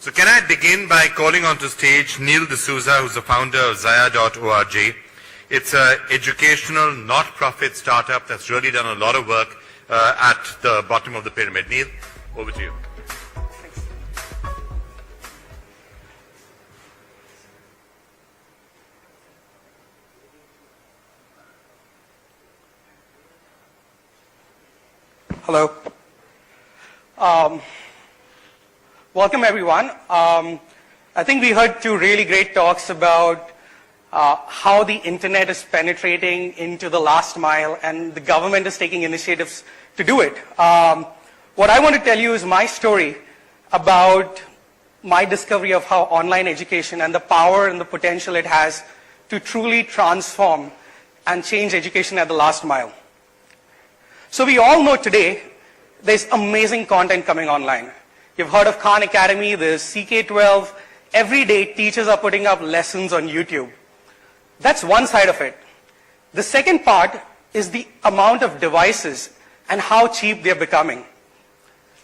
So can I begin by calling onto stage Neil D'Souza, who's the founder of Zaya.org. It's an educational, not-profit startup that's really done a lot of work at the bottom of the pyramid. Neil, over to you. Thanks. Hello. Welcome, everyone. I think we heard two really great talks about how the internet is penetrating into the last mile and the government is taking initiatives to do it. What I want to tell you is my story about my discovery of how online education and the power and the potential it has to truly transform and change education at the last mile. So we all know today there's amazing content coming online. You've heard of Khan Academy, there's CK12. Every day teachers are putting up lessons on YouTube. That's one side of it. The second part is the amount of devices and how cheap they're becoming.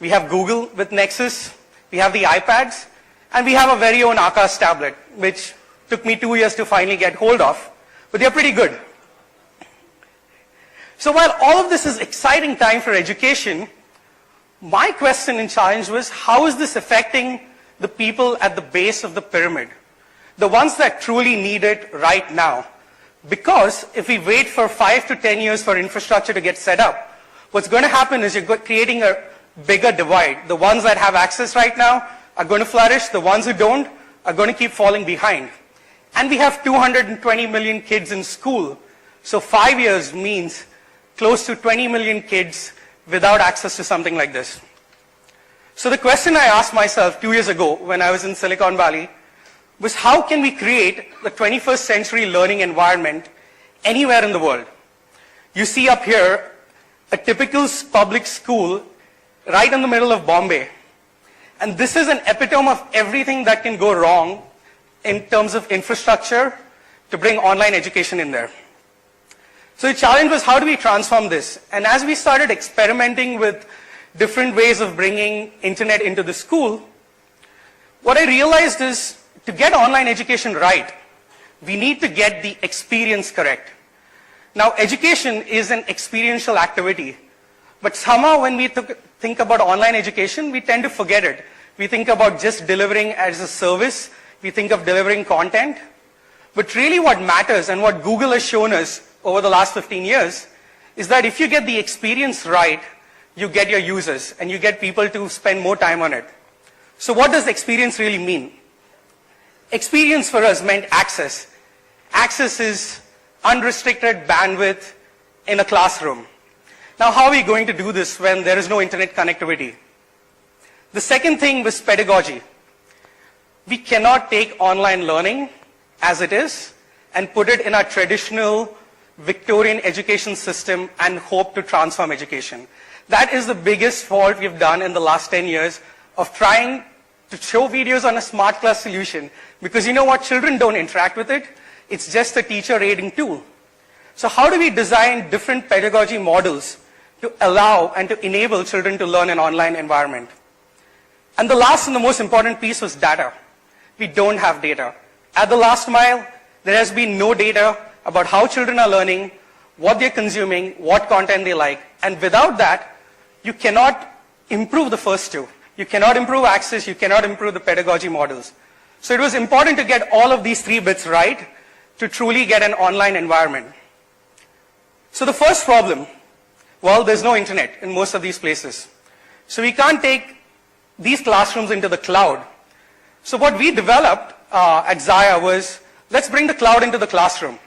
We have Google with Nexus, we have the iPads, and we have a very own Akash tablet, which took me 2 years to finally get hold of, but they're pretty good. So while all of this is exciting time for education, my question and challenge was, how is this affecting the people at the base of the pyramid? The ones that truly need it right now. Because if we wait for 5 to 10 years for infrastructure to get set up, what's going to happen is you're creating a bigger divide. The ones that have access right now are going to flourish. The ones who don't are going to keep falling behind. And we have 220 million kids in school. So 5 years means close to 20 million kids without access to something like this. So the question I asked myself 2 years ago when I was in Silicon Valley was, how can we create the 21st century learning environment anywhere in the world? You see up here a typical public school right in the middle of Bombay. And this is an epitome of everything that can go wrong in terms of infrastructure to bring online education in there. So the challenge was, how do we transform this? And as we started experimenting with different ways of bringing internet into the school, what I realized is, to get online education right, we need to get the experience correct. Now, education is an experiential activity, but somehow when we think about online education, we tend to forget it. We think about just delivering as a service. We think of delivering content. But really what matters, and what Google has shown us over the last 15 years, is that if you get the experience right, you get your users, and you get people to spend more time on it. So what does experience really mean? Experience for us meant access. Access is unrestricted bandwidth in a classroom. Now, how are we going to do this when there is no internet connectivity? The second thing was pedagogy. We cannot take online learning as it is and put it in our traditional Victorian education system and hope to transform education. That is the biggest fault we've done in the last 10 years of trying to show videos on a smart class solution, because you know what, children don't interact with it. It's just a teacher aiding tool. So how do we design different pedagogy models to allow and to enable children to learn in an online environment? And the last and the most important piece was data. We don't have data. At the last mile, there has been no data about how children are learning, what they're consuming, what content they like. And without that, you cannot improve the first two. You cannot improve access, you cannot improve the pedagogy models. So it was important to get all of these three bits right to truly get an online environment. So the first problem, well, there's no internet in most of these places. So we can't take these classrooms into the cloud. So what we developed at Zaya was, let's bring the cloud into the classroom.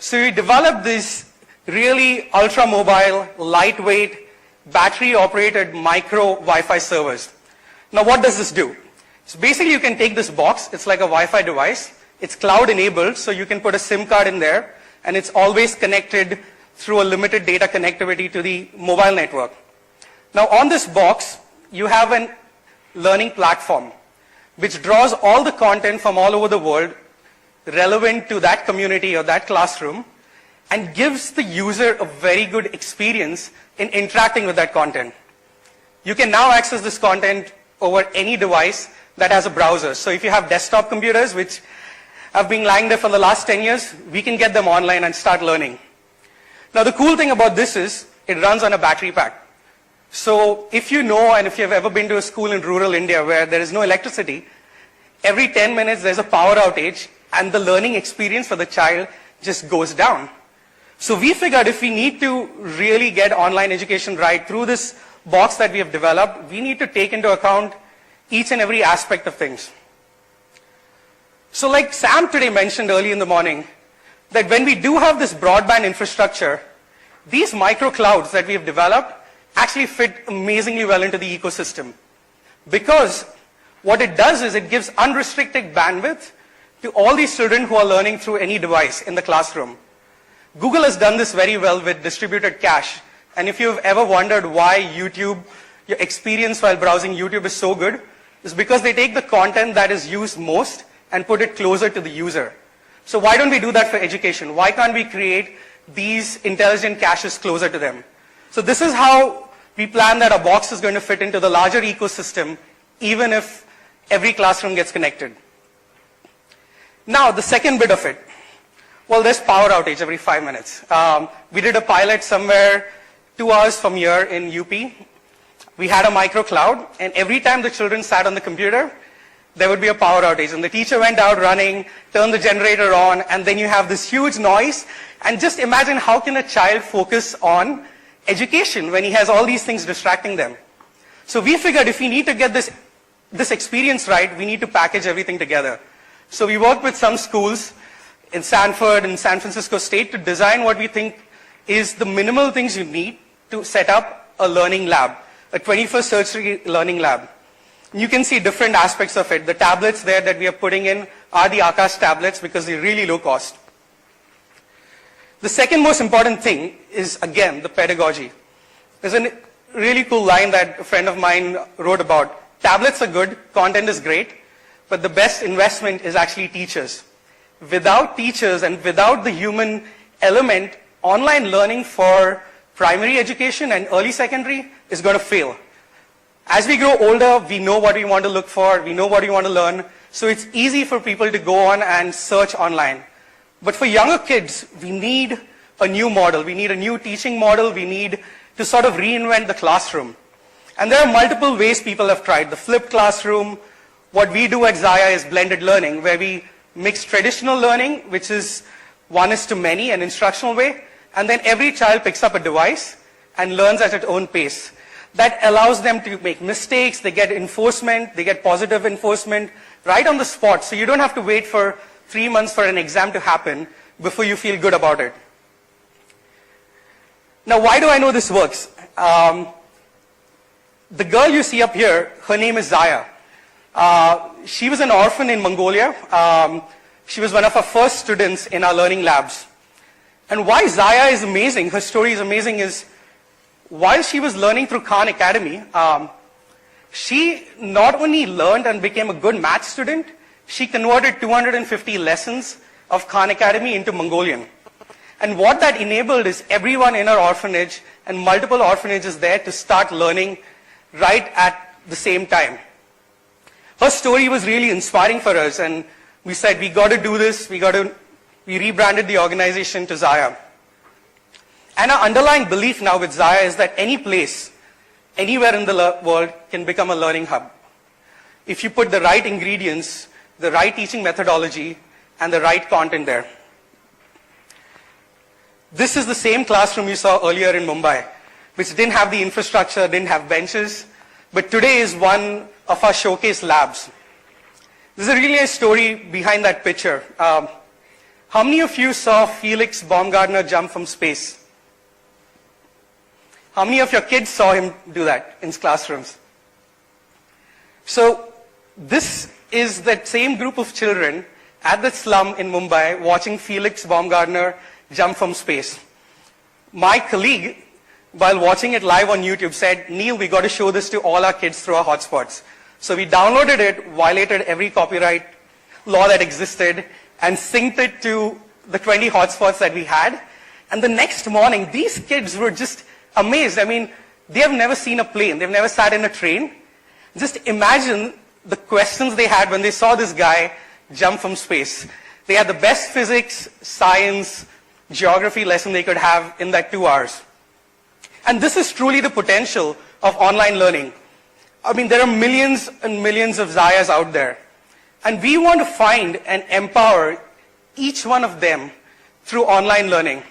So we developed these really ultra-mobile, lightweight, battery-operated micro Wi-Fi servers. Now what does this do? So basically you can take this box, it's like a Wi-Fi device, it's cloud-enabled, so you can put a SIM card in there, and it's always connected through a limited data connectivity to the mobile network. Now on this box, you have a learning platform, which draws all the content from all over the world relevant to that community or that classroom, and gives the user a very good experience in interacting with that content. You can now access this content over any device that has a browser. So if you have desktop computers, which have been lying there for the last 10 years, we can get them online and start learning. Now the cool thing about this is, it runs on a battery pack. So if you know, and if you've ever been to a school in rural India where there is no electricity, every 10 minutes there's a power outage and the learning experience for the child just goes down. So we figured if we need to really get online education right through this box that we have developed, we need to take into account each and every aspect of things. So like Sam today mentioned early in the morning, that when we do have this broadband infrastructure, these micro clouds that we have developed actually fit amazingly well into the ecosystem. Because what it does is it gives unrestricted bandwidth to all these children who are learning through any device in the classroom. Google has done this very well with distributed cache. And if you've ever wondered why YouTube, your experience while browsing YouTube is so good, it's because they take the content that is used most and put it closer to the user. So why don't we do that for education? Why can't we create these intelligent caches closer to them? So this is how we plan that our box is going to fit into the larger ecosystem, even if every classroom gets connected. Now, the second bit of it. Well, there's power outage every 5 minutes. We did a pilot somewhere 2 hours from here in UP. We had a micro cloud, and every time the children sat on the computer, there would be a power outage. And the teacher went out running, turned the generator on, and then you have this huge noise. And just imagine, how can a child focus on education when he has all these things distracting them? So we figured if we need to get this experience right, we need to package everything together. So we worked with some schools in Stanford and San Francisco State to design what we think is the minimal things you need to set up a learning lab, a 21st century learning lab. You can see different aspects of it. The tablets there that we are putting in are the Akash tablets because they're really low cost. The second most important thing is, again, the pedagogy. There's a really cool line that a friend of mine wrote about. Tablets are good, content is great, but the best investment is actually teachers. Without teachers and without the human element, online learning for primary education and early secondary is going to fail. As we grow older, we know what we want to look for, we know what we want to learn, so it's easy for people to go on and search online. But for younger kids, we need a new model, we need a new teaching model, we need to sort of reinvent the classroom. And there are multiple ways people have tried. The flipped classroom, what we do at Zaya is blended learning, where we mix traditional learning, which is 1:many, an instructional way, and then every child picks up a device and learns at its own pace. That allows them to make mistakes, they get enforcement, they get positive enforcement right on the spot, so you don't have to wait for 3 months for an exam to happen before you feel good about it. Now, why do I know this works? The girl you see up here, her name is Zaya. She was an orphan in Mongolia. She was one of our first students in our learning labs. And why Zaya is amazing, her story is amazing, is while she was learning through Khan Academy, she not only learned and became a good math student, she converted 250 lessons of Khan Academy into Mongolian. And what that enabled is everyone in our orphanage and multiple orphanages there to start learning right at the same time. Her story was really inspiring for us, and we said, we got to do this, we rebranded the organization to Zaya. And our underlying belief now with Zaya is that any place, anywhere in the world can become a learning hub. If you put the right ingredients, the right teaching methodology, and the right content there. This is the same classroom you saw earlier in Mumbai, which didn't have the infrastructure, didn't have benches, but today is one of our showcase labs. There's a really nice story behind that picture. How many of you saw Felix Baumgartner jump from space? How many of your kids saw him do that in classrooms? So this is that same group of children at the slum in Mumbai watching Felix Baumgartner jump from space. My colleague, while watching it live on YouTube, said, Neil, we got to show this to all our kids through our hotspots. So we downloaded it, violated every copyright law that existed, and synced it to the 20 hotspots that we had. And the next morning, these kids were just amazed. I mean, they have never seen a plane. They've never sat in a train. Just imagine the questions they had when they saw this guy jump from space. They had the best physics, science, geography lesson they could have in that 2 hours. And this is truly the potential of online learning. I mean, there are millions and millions of Zayas out there. And we want to find and empower each one of them through online learning.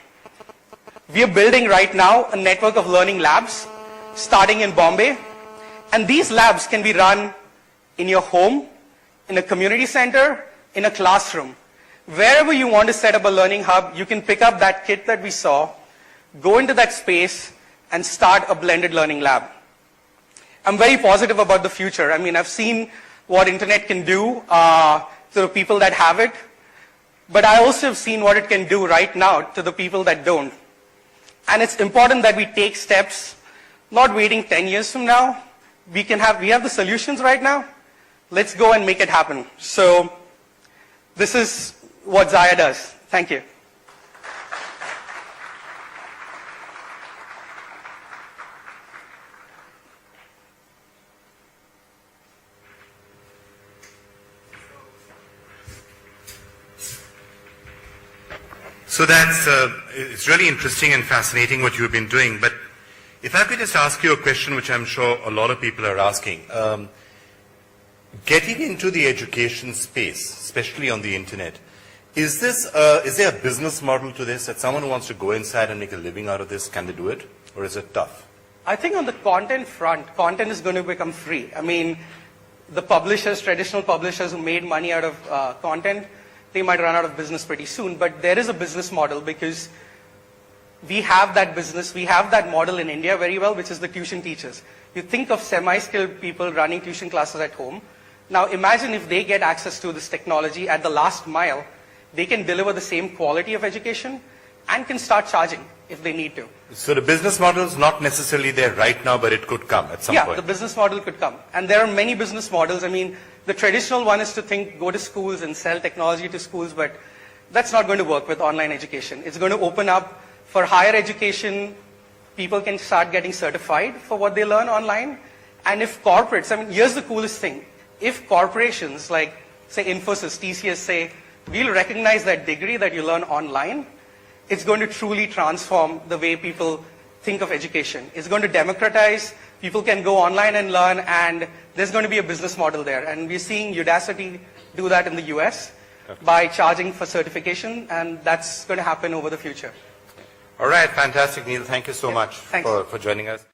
We are building right now a network of learning labs, starting in Bombay. And these labs can be run in your home, in a community center, in a classroom. Wherever you want to set up a learning hub, you can pick up that kit that we saw, go into that space, and start a blended learning lab. I'm very positive about the future. I mean, I've seen what internet can do to the people that have it, but I also have seen what it can do right now to the people that don't. And it's important that we take steps, not waiting 10 years from now. We have the solutions right now. Let's go and make it happen. So this is what Zaya does. Thank you. So it's really interesting and fascinating what you've been doing. But if I could just ask you a question, which I'm sure a lot of people are asking. Getting into the education space, especially on the internet, is there a business model to this, that someone who wants to go inside and make a living out of this, can they do it? Or is it tough? I think on the content front, content is going to become free. I mean, the publishers, traditional publishers who made money out of content, they might run out of business pretty soon. But there is a business model because we have that business, we have that model in India very well, which is the tuition teachers. You think of semi-skilled people running tuition classes at home. Now imagine if they get access to this technology at the last mile, they can deliver the same quality of education and can start charging if they need to. So the business model is not necessarily there right now, but it could come at some point. Yeah, the business model could come. And there are many business models. I mean, the traditional one is to go to schools and sell technology to schools, but that's not going to work with online education. It's going to open up for higher education. People can start getting certified for what they learn online. And if corporates, I mean, here's the coolest thing. If corporations like, say, Infosys, TCS say, we'll recognize that degree that you learn online, it's going to truly transform the way people think of education. It's going to democratize. People can go online and learn, and there's going to be a business model there. And we're seeing Udacity do that in the US by charging for certification, and that's going to happen over the future. All right, fantastic, Neil. Thank you so much for joining us.